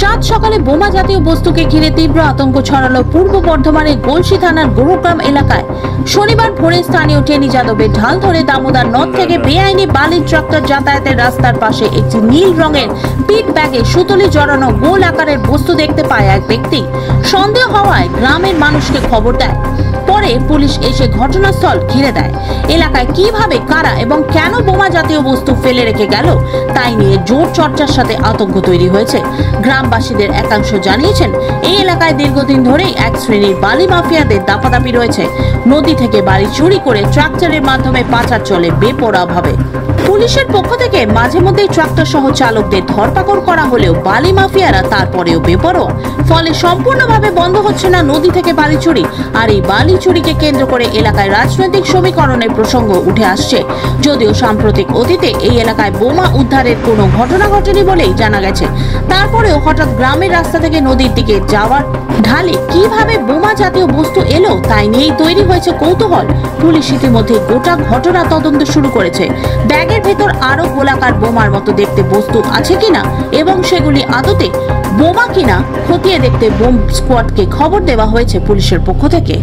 সাত সকালে বোমা জাতীয় বস্তুকে ঘিরে তীব্র আতঙ্ক ছড়ালো পূর্ব বর্ধমানের গলসি থানার গুরুগ্রাম এলাকায়। শনিবার ভোরে স্থানীয় টেনি যাদবের ঢাল ধরে দামোদর নদ থেকে বেআইনি বালির ট্রাক্টর যাতায়াতের রাস্তার পাশে একটি নীল রঙের পিট ব্যাগে সুতলি জড়ানো গোল আকারের বস্তু দেখতে পায় এক ব্যক্তি। সন্দেহ হওয়ায় গ্রামের মানুষকে খবর দেয়। পরে পুলিশ এসে ঘটনাস্থল ঘিরে দেয়। এলাকায় কিভাবে, কারা এবং কেন বোমা জাতীয় বস্তু ফেলে রেখে গেল তাই নিয়ে জোর চর্চার সাথে আতঙ্ক তৈরি হয়েছে। গ্রামবাসীদের একাংশ জানিয়েছেন, এই এলাকায় দীর্ঘদিন ধরেই এক শ্রেণীর বালি মাফিয়াদের দাপাদাপি রয়েছে। নদী থেকে বালি চুরি করে ট্রাক্টরের মাধ্যমে পাচার চলে বেপরোয়াভাবে। পুলিশের পক্ষ থেকে মাঝে মধ্যেই ট্রাক্টর সহ চালকদের ধরপাকড় করা হলেও বালি মাফিয়ারা তারপরেও বেপরোয়া। ফলে সম্পূর্ণভাবে বন্ধ হচ্ছে না নদী থেকে বালি চুরি। আর এই বালি চুরিকে কেন্দ্র করে এলাকায় রাজনৈতিক সমীকরণের প্রসঙ্গ উঠে আসছে। যদিও সাম্প্রতিক অতীতে এই এলাকায় বোমা উদ্ধারের কোনো ঘটনা ঘটেনি বলেই জানা গেছে। তারপরেও হঠাৎ গ্রামের রাস্তা থেকে নদীর দিকে যাওয়ার ঢালে কিভাবে বোমা জাতীয় বস্তু এলো তাই নিয়েই তৈরি হয়েছে কৌতূহল। পুলিশ ইতিমধ্যে গোটা ঘটনা তদন্ত শুরু করেছে। ব্যাগের ভেতর আরো গোলাকার বোমার মতো দেখতে বস্তু আছে কিনা এবং সেগুলি আদতে বোমা কিনা খতিয়ে দেখতে বোম স্কোয়াডকে খবর দেওয়া হয়েছে পুলিশের পক্ষ থেকে।